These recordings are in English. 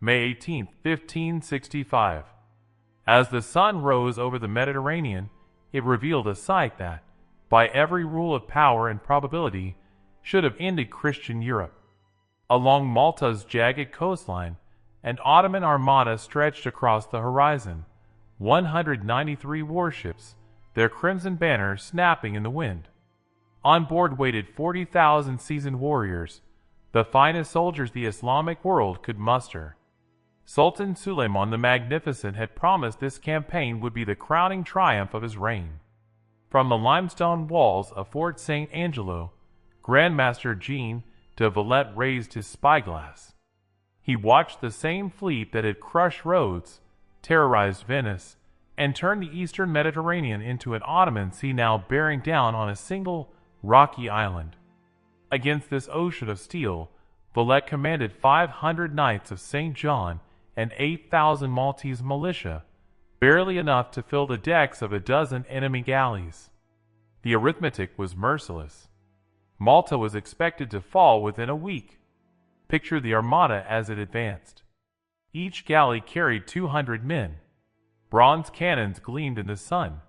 May 18, 1565. As the sun rose over the Mediterranean, it revealed a sight that, by every rule of power and probability, should have ended Christian Europe. Along Malta's jagged coastline, an Ottoman armada stretched across the horizon, 193 warships, their crimson banners snapping in the wind. On board waited 40,000 seasoned warriors, the finest soldiers the Islamic world could muster. Sultan Suleiman the Magnificent had promised this campaign would be the crowning triumph of his reign. From the limestone walls of Fort St. Angelo, Grandmaster Jean de Valette raised his spyglass. He watched the same fleet that had crushed Rhodes, terrorized Venice, and turned the eastern Mediterranean into an Ottoman sea now bearing down on a single rocky island. Against this ocean of steel, Valette commanded 500 knights of St. John and 8,000 Maltese militia, barely enough to fill the decks of a dozen enemy galleys. The arithmetic was merciless. Malta was expected to fall within a week. Picture the armada as it advanced. Each galley carried 200 men. Bronze cannons gleamed in the sun.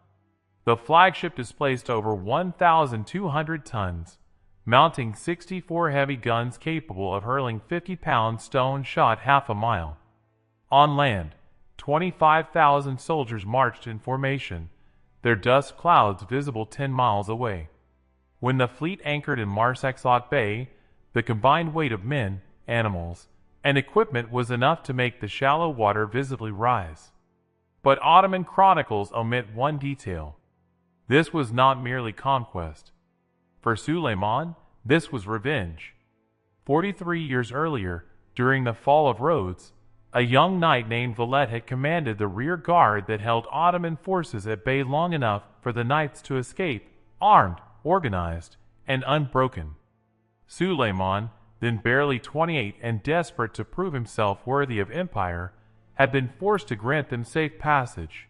The flagship displaced over 1,200 tons, mounting 64 heavy guns capable of hurling 50-pound stone shot half a mile. On land, 25,000 soldiers marched in formation, their dust clouds visible 10 miles away. When the fleet anchored in Marsaxlot Bay, the combined weight of men, animals, and equipment was enough to make the shallow water visibly rise. But Ottoman chronicles omit one detail. This was not merely conquest. For Suleiman, this was revenge. 43 years earlier, during the fall of Rhodes, a young knight named Valette had commanded the rear guard that held Ottoman forces at bay long enough for the knights to escape, armed, organized, and unbroken. Suleiman, then barely 28 and desperate to prove himself worthy of empire, had been forced to grant them safe passage.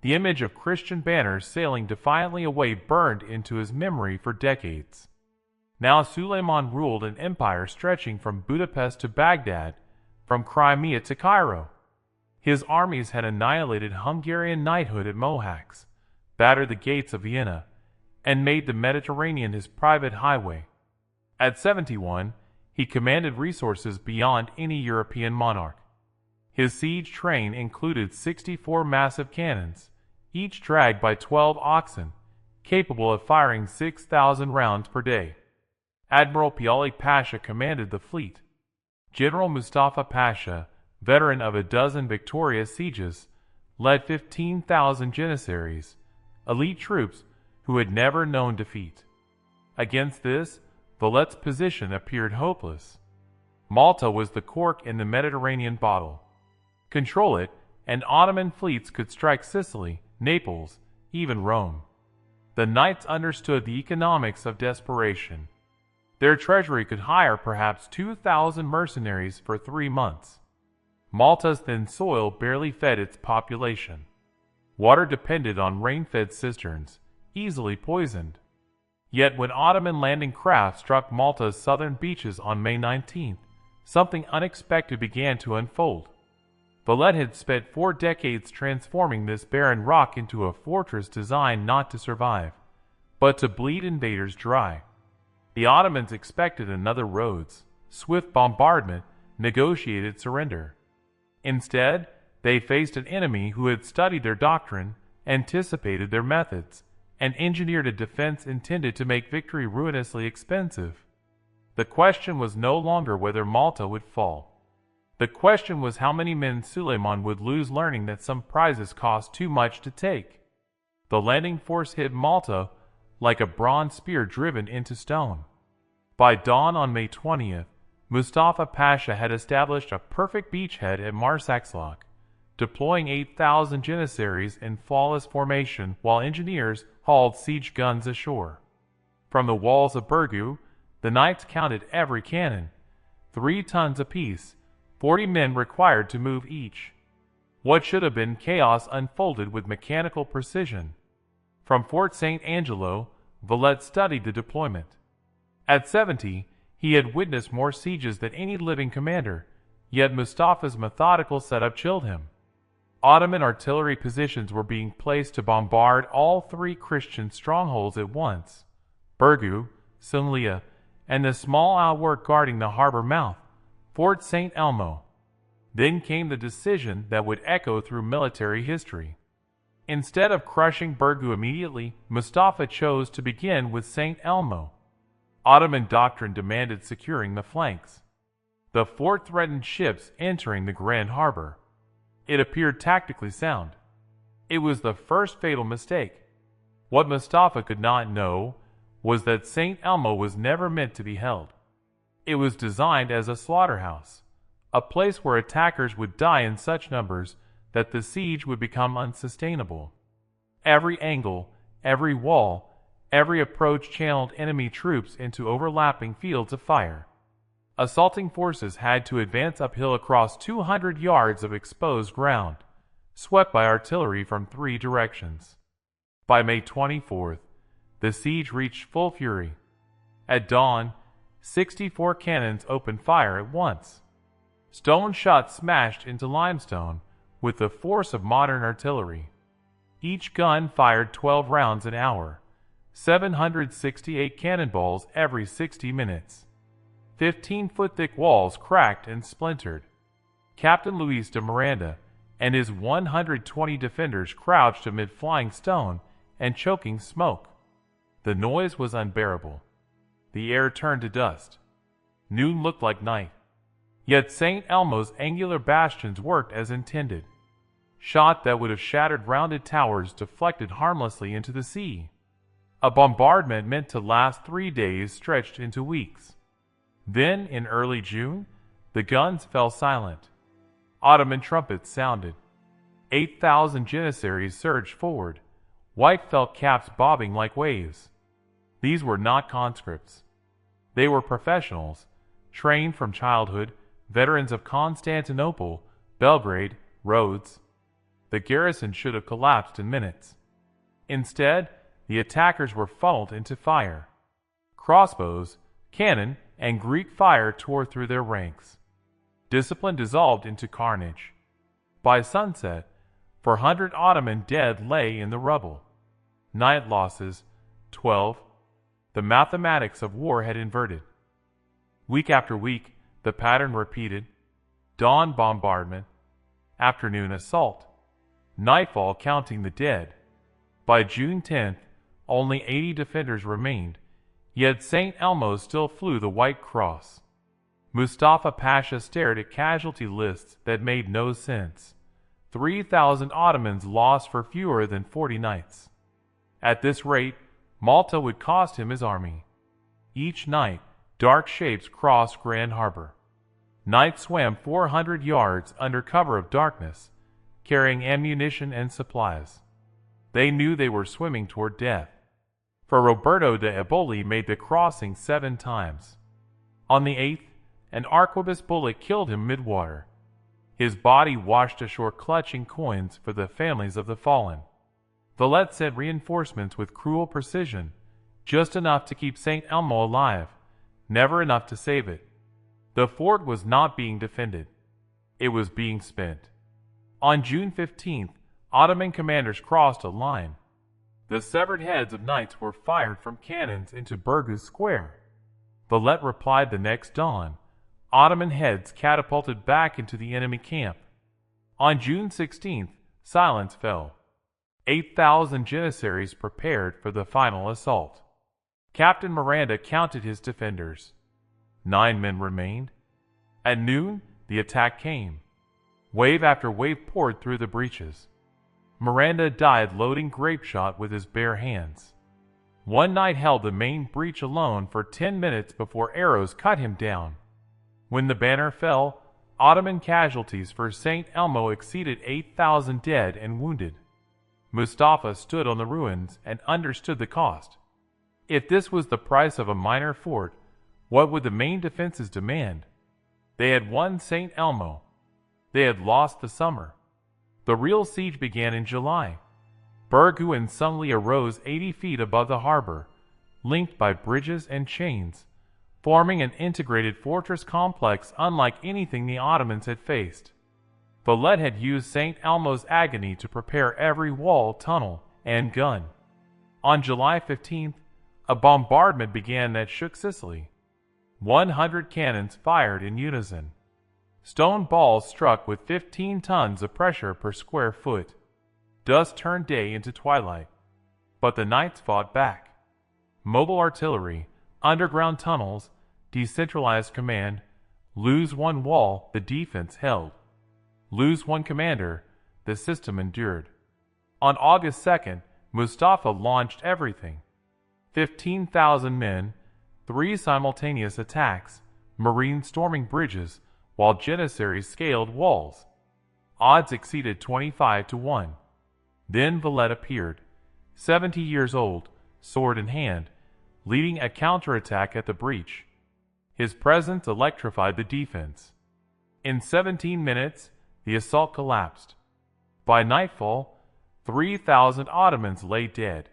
The image of Christian banners sailing defiantly away burned into his memory for decades. Now Suleiman ruled an empire stretching from Budapest to Baghdad, from Crimea to Cairo. His armies had annihilated Hungarian knighthood at Mohacs, battered the gates of Vienna, and made the Mediterranean his private highway. At 71, he commanded resources beyond any European monarch. His siege train included 64 massive cannons, each dragged by 12 oxen, capable of firing 6,000 rounds per day. Admiral Piali Pasha commanded the fleet. General Mustafa Pasha, veteran of a dozen victorious sieges, led 15,000 Janissaries, elite troops who had never known defeat. Against this, Valette's position appeared hopeless. Malta was the cork in the Mediterranean bottle. Control it, and Ottoman fleets could strike Sicily, Naples, even Rome. The knights understood the economics of desperation. Their treasury could hire perhaps 2,000 mercenaries for 3 months. Malta's thin soil barely fed its population. Water depended on rain-fed cisterns, easily poisoned. Yet when Ottoman landing craft struck Malta's southern beaches on May 19th, something unexpected began to unfold. Valette had spent 4 decades transforming this barren rock into a fortress designed not to survive, but to bleed invaders dry. The Ottomans expected another Rhodes, swift bombardment, negotiated surrender. Instead, they faced an enemy who had studied their doctrine, anticipated their methods, and engineered a defense intended to make victory ruinously expensive. The question was no longer whether Malta would fall. The question was how many men Suleiman would lose learning that some prizes cost too much to take. The landing force hit Malta like a bronze spear driven into stone. By dawn on May 20th, Mustafa Pasha had established a perfect beachhead at Marsaxlok, deploying 8,000 Janissaries in flawless formation while engineers hauled siege guns ashore. From the walls of Burgu, the knights counted every cannon, 3 tons apiece, 40 men required to move each. What should have been chaos unfolded with mechanical precision. From Fort St. Angelo, Valette studied the deployment. At 70, he had witnessed more sieges than any living commander, Yet Mustafa's methodical setup chilled him. Ottoman artillery positions were being placed to bombard all three Christian strongholds at once: Burgu, Sunlia, and the small outwork guarding the harbor mouth, Fort St. Elmo. Then came the decision that would echo through military history. Instead of crushing Burgu immediately, Mustafa chose to begin with St. Elmo. Ottoman doctrine demanded securing the flanks. The fort threatened ships entering the Grand Harbor. It appeared tactically sound. It was the first fatal mistake. What Mustafa could not know was that St. Elmo was never meant to be held. It was designed as a slaughterhouse, a place where attackers would die in such numbers that the siege would become unsustainable. Every angle, every wall, every approach channeled enemy troops into overlapping fields of fire. Assaulting forces had to advance uphill across 200 yards of exposed ground, swept by artillery from three directions. By May 24th, the siege reached full fury. At dawn, 64 cannons opened fire at once. Stone shot smashed into limestone with the force of modern artillery. Each gun fired 12 rounds an hour, 768 cannonballs every 60 minutes. 15-foot-thick walls cracked and splintered. Captain Luis de Miranda and his 120 defenders crouched amid flying stone and choking smoke. The noise was unbearable. The air turned to dust. Noon looked like night. Yet St. Elmo's angular bastions worked as intended. Shot that would have shattered rounded towers deflected harmlessly into the sea. A bombardment meant to last 3 days stretched into weeks. Then, in early June, the guns fell silent. Ottoman trumpets sounded. 8,000 Janissaries surged forward, white felt caps bobbing like waves. These were not conscripts. They were professionals, trained from childhood, veterans of Constantinople, Belgrade, Rhodes. The garrison should have collapsed in minutes. Instead, the attackers were funneled into fire. Crossbows, cannon, and Greek fire tore through their ranks. Discipline dissolved into carnage. By sunset, 400 Ottoman dead lay in the rubble. Night losses, 12. The mathematics of war had inverted. Week after week, the pattern repeated. Dawn bombardment, afternoon assault, nightfall counting the dead. By June 10th, only 80 defenders remained, yet St. Elmo still flew the White Cross. Mustafa Pasha stared at casualty lists that made no sense. 3,000 Ottomans lost for fewer than 40 knights. At this rate, Malta would cost him his army. Each night, dark shapes crossed Grand Harbor. Knights swam 400 yards under cover of darkness, carrying ammunition and supplies. They knew they were swimming toward death. For Roberto de Eboli made the crossing 7 times. On the 8th, an arquebus bullet killed him mid-water. His body washed ashore clutching coins for the families of the fallen. Valette sent reinforcements with cruel precision, just enough to keep St. Elmo alive, never enough to save it. The fort was not being defended. It was being spent. On June 15th, Ottoman commanders crossed a line. The severed heads of knights were fired from cannons into Burgus Square. Valette replied the next dawn. Ottoman heads catapulted back into the enemy camp. On June 16th, silence fell. 8,000 Janissaries prepared for the final assault. Captain Miranda counted his defenders. 9 men remained. At noon, the attack came. Wave after wave poured through the breaches. Miranda died loading grape shot with his bare hands. One knight held the main breach alone for 10 minutes before arrows cut him down. When the banner fell, Ottoman casualties for St. Elmo exceeded 8,000 dead and wounded. Mustafa stood on the ruins and understood the cost. If this was the price of a minor fort, what would the main defenses demand? They had won St. Elmo. They had lost the summer. The real siege began in July. Burgu and Sunlia rose 80 feet above the harbor, linked by bridges and chains, forming an integrated fortress complex unlike anything the Ottomans had faced. Valette had used St. Elmo's agony to prepare every wall, tunnel, and gun. On July 15th, a bombardment began that shook Sicily. 100 cannons fired in unison. Stone balls struck with 15 tons of pressure per square foot. Dusk turned day into twilight. But the knights fought back. Mobile artillery, underground tunnels, decentralized command. Lose one wall, the defense held. Lose one commander, the system endured. On August 2nd, Mustafa launched everything. 15,000 men, 3 simultaneous attacks, marines storming bridges, while janissaries scaled walls. Odds exceeded 25 to 1. Then Valette appeared, 70 years old, sword in hand, leading a counterattack at the breach. His presence electrified the defense. In 17 minutes, the assault collapsed. By nightfall, 3,000 Ottomans lay dead.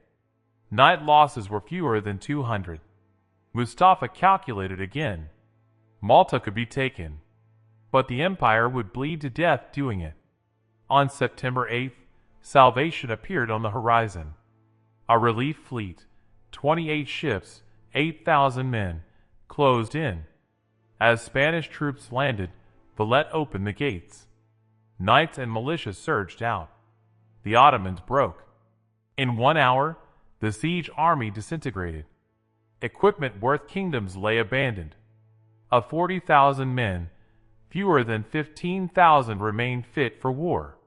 Night losses were fewer than 200. Mustafa calculated again. Malta could be taken, but the empire would bleed to death doing it. On September 8th, salvation appeared on the horizon. A relief fleet, 28 ships, 8,000 men, closed in. As Spanish troops landed, Valette opened the gates. Knights and militia surged out. The Ottomans broke. In 1 hour, the siege army disintegrated. Equipment worth kingdoms lay abandoned. Of 40,000 men, fewer than 15,000 remained fit for war.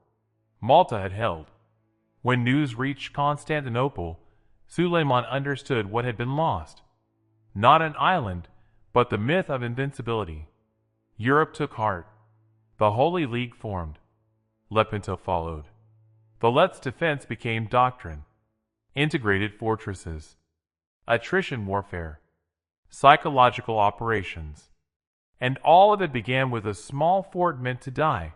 Malta had held. When news reached Constantinople, Suleiman understood what had been lost. Not an island, but the myth of invincibility. Europe took heart. The Holy League formed. Lepanto followed. Valette's defense became doctrine. Integrated fortresses. Attrition warfare. Psychological operations. And all of it began with a small fort meant to die.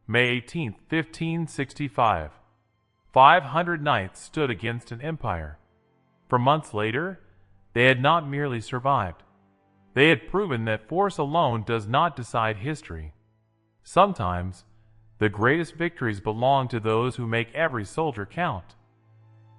May 18, 1565. 500 knights stood against an empire. For months later, they had not merely survived. They had proven that force alone does not decide history. Sometimes, the greatest victories belong to those who make every soldier count.